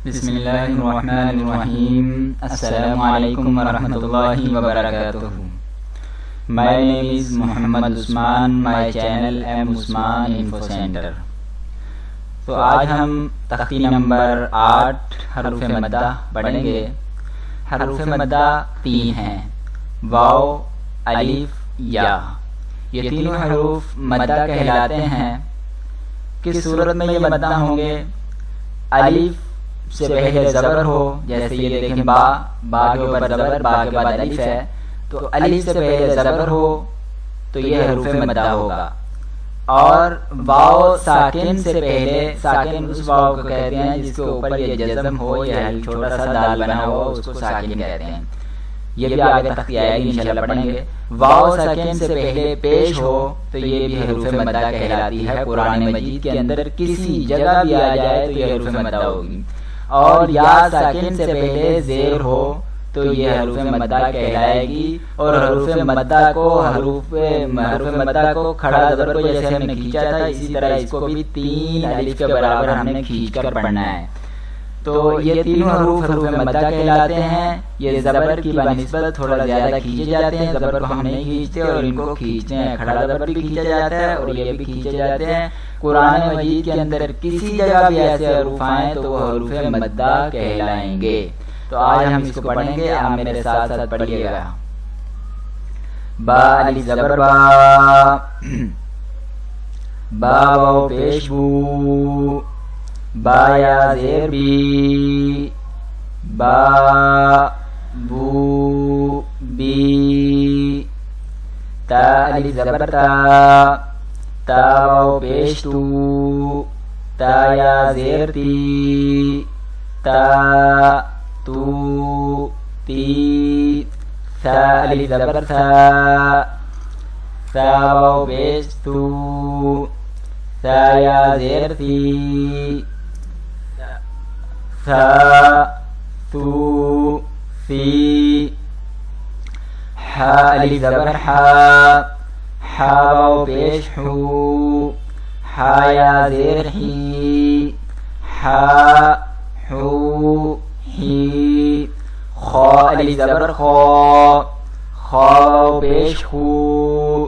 بسم اللہ الرحمن الرحیم. السلام علیکم ورحمۃ اللہ وبرکاتہ. My name is Muhammad Usman. My channel M Usman Info Center. تو آج ہم تختی نمبر 8 حروف مدہ پڑھیں گے. حروف مدہ 3 ہیں: واو، الف، یا. یہ تینوں حروف مدہ کہلاتے ہیں. کس صورت میں یہ مدہ ہوں گے؟ الف سے پہلے زبر ہو، جیسے یہ دیکھیں با کے اوپر زبر، با کے بعد الف ہے، تو الف سے پہلے زبر ہو تو یہ حروف مدہ ہوگا. اور واو ساکن سے پہلے، ساکن اس واو کو کہتے ہیں جس کے اوپر یہ جزم ہو یا چھوٹا سا دال بنا ہو، اس کو ساکن کہتے ہیں. یہ بھی آگے تختی آئے گی، انشاءاللہ پڑھیں گے. واو ساکن سے پہلے پیش ہو تو یہ بھی حروف مدہ کہلاتی ہے. قرآن مجید کے اندر کسی جگہ بھی آ جائے تو یہ حروف مدہ ہوگی. اور یا ساکن سے پہلے زیر ہو تو یہ حروف مدہ کہلائے گی. اور حروف مدہ کو کھڑا زبر کو جیسے ہم نے کھینچا تھا، اسی طرح اس کو بھی 3 الف کے برابر ہم نے کھینچ کر پڑھنا ہے. تو یہ تینوں حروف مدہ کہلاتے ہیں. یہ زبر کی بنسبت تھوڑا زیادہ کھینچے جاتے ہیں. زبر کو ہم نہیں کھینچتے اور ان کو کھینچتے ہیں. کھڑا زبر بھی کھینچا جاتا ہے اور یہ بھی کھینچے جاتے ہیں. قرآن مجید کے اندر کسی جگہ بھی ایسے حروف آئیں تو وہ حروف مدہ کہلائیں گے. تو آج ہم اس کو پڑھیں گے. آپ میرے ساتھ ساتھ پڑھیے گا. با الف زبر با، با واو پیش بو، با یا زیر بی، با بو بی. تا الف زبر تا، تا واو پیش تو، تا یا زیر تی، تا تو تی. ثا الف زبر ثا، ثا واو پیش تو، ثا یا زیر تی، ثا تو ثی. حا الف زبر حا، حا واو پیش حو، حا یا زیر حی، حا حو حی. خا الف زبر خا، خا واو پیش خو،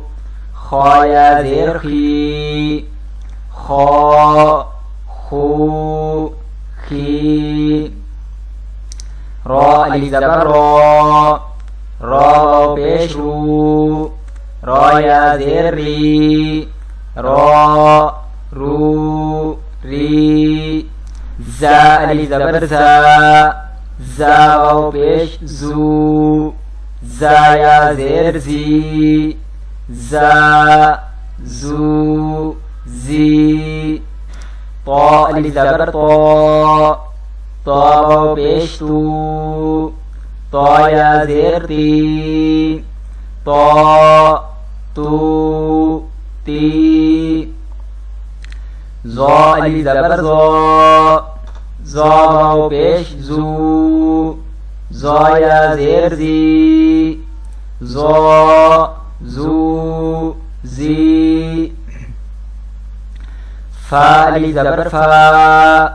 خا یا زیر خی، خا خو خی. را الف زبر را، را واو پیش رو، را یا زیر ری، را رو ری. زا الف زبر زا، زا واو پیش زو، زا یا زیر زی، زا زو زی. طا الف زبر طا، طا واو پیش تو، طا یا زیر تی، طا تو تی. ظا الف زبر ظا، ظا واو پیش زو، ظا یا زیر زی، ظا زو زی. فا الف زبر فا،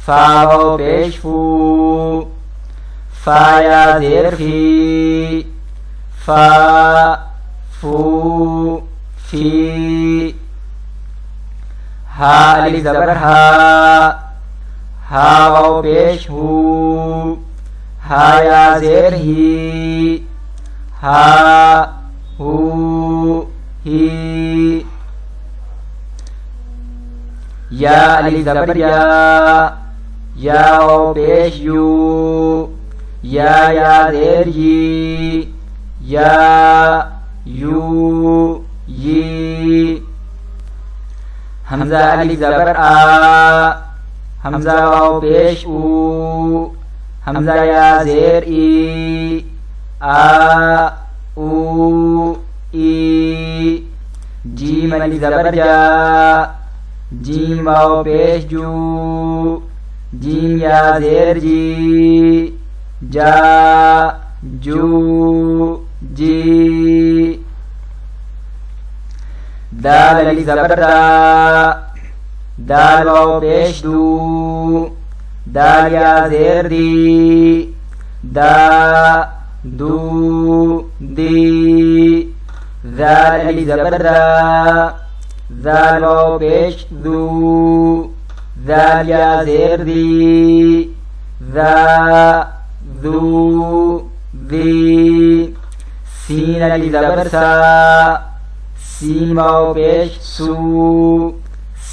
فا واو پیش فو، فا یا زیر فی، فا فو فی. ہا الف زبر ہا، ہا واو پیش ہو، ہا یا زیر ہی، ہا ہو ہی. یا الف زبر یا، یا واو پیش یو، یا زیر یی، یا یو یی. حمزہ الف زبر آ، حمزہ واو پیش او، حمزہ یا زیر ای، آ او ای. جیم الف زبر جا، جیم واو پیش جو، جیم یا زیر جی، جا جو جی. دال علی زبر دا، دال واو پیش دو، دال یا زیر دی، دا دو دی، ذال علی زبر دا، ذال واو پیش دو، ذال یا زیر دی، ذا ذو دی، سین علی زبر سا، سین واو پیش سو،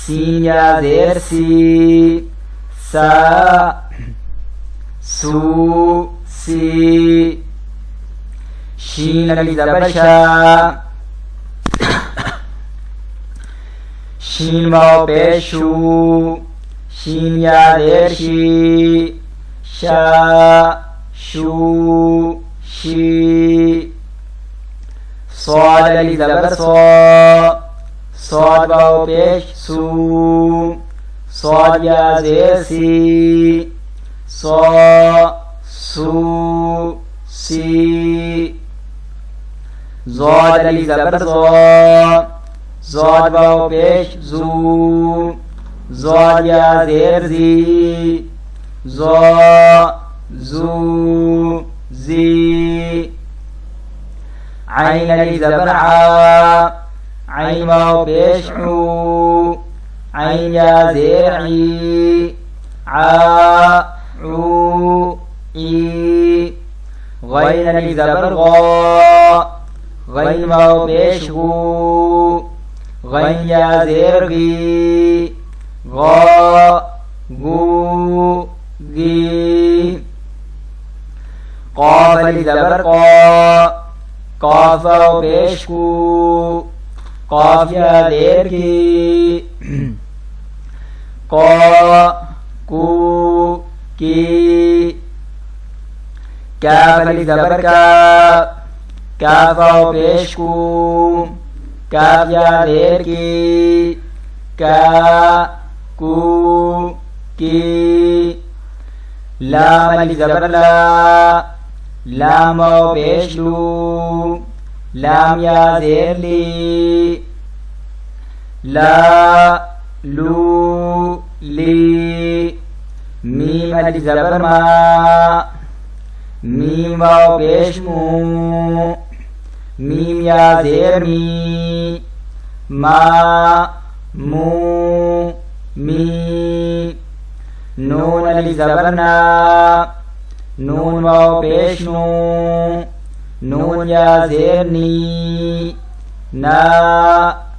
سین یا زیر سی، سا سو سی، شین علی زبر شا، شین واو پیش شو، شین یا زیر شی، شا شو شی، صاد علی زبر سو، صاد واو پیش سو، صاد یا زیر سی، سو سو سی، زاد علی زبر زو، زاد واو پیش زو، زاد یا زیر زی، زو زو زی، عین علی زبر عا، عین واو پیش عو، عین یا زیر عی، عا عو ای، غین علی زبر غا، غین واو پیش غو، غین یا زیر غی، غا گو گی، قاف علی زبر قا، قاف واو پیش کو، قاف یا زیر کی، قا کو کی، کاف علی زبر کا، کاف واو پیش کو، کاف یا زیر کی، کا کو کی، لام علی زبر لا، لام واو پیش لو، لام یا زیر لی، لا لو لی، میم علی زبر ما، میم واو پیش مو، میم یا زیر می، ما مو می، نون علی زبر نا، نون واو پیش نو، نون یا زیر نی، نا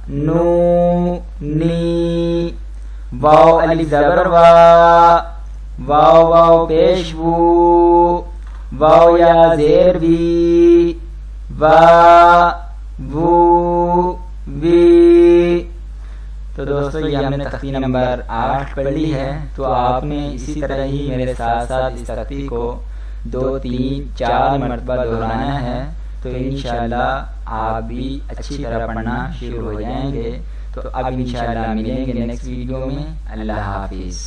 نو نی، واو علی زبر وا، واو واو پیش وو، واو یا زیر وی، وا وو وی۔ تو دوستو یہ ہم نے تختی نمبر 8 پڑھ لی ہے، تو آپ نے اسی طرح ہی میرے ساتھ ساتھ اس تختی کو 2 3 4 مرتبہ دہرانا ہے، تو انشاءاللہ آپ بھی اچھی طرح پڑھنا شروع ہو جائیں گے۔ تو اب انشاءاللہ ملیں گے نیکسٹ ویڈیو میں۔ اللہ حافظ۔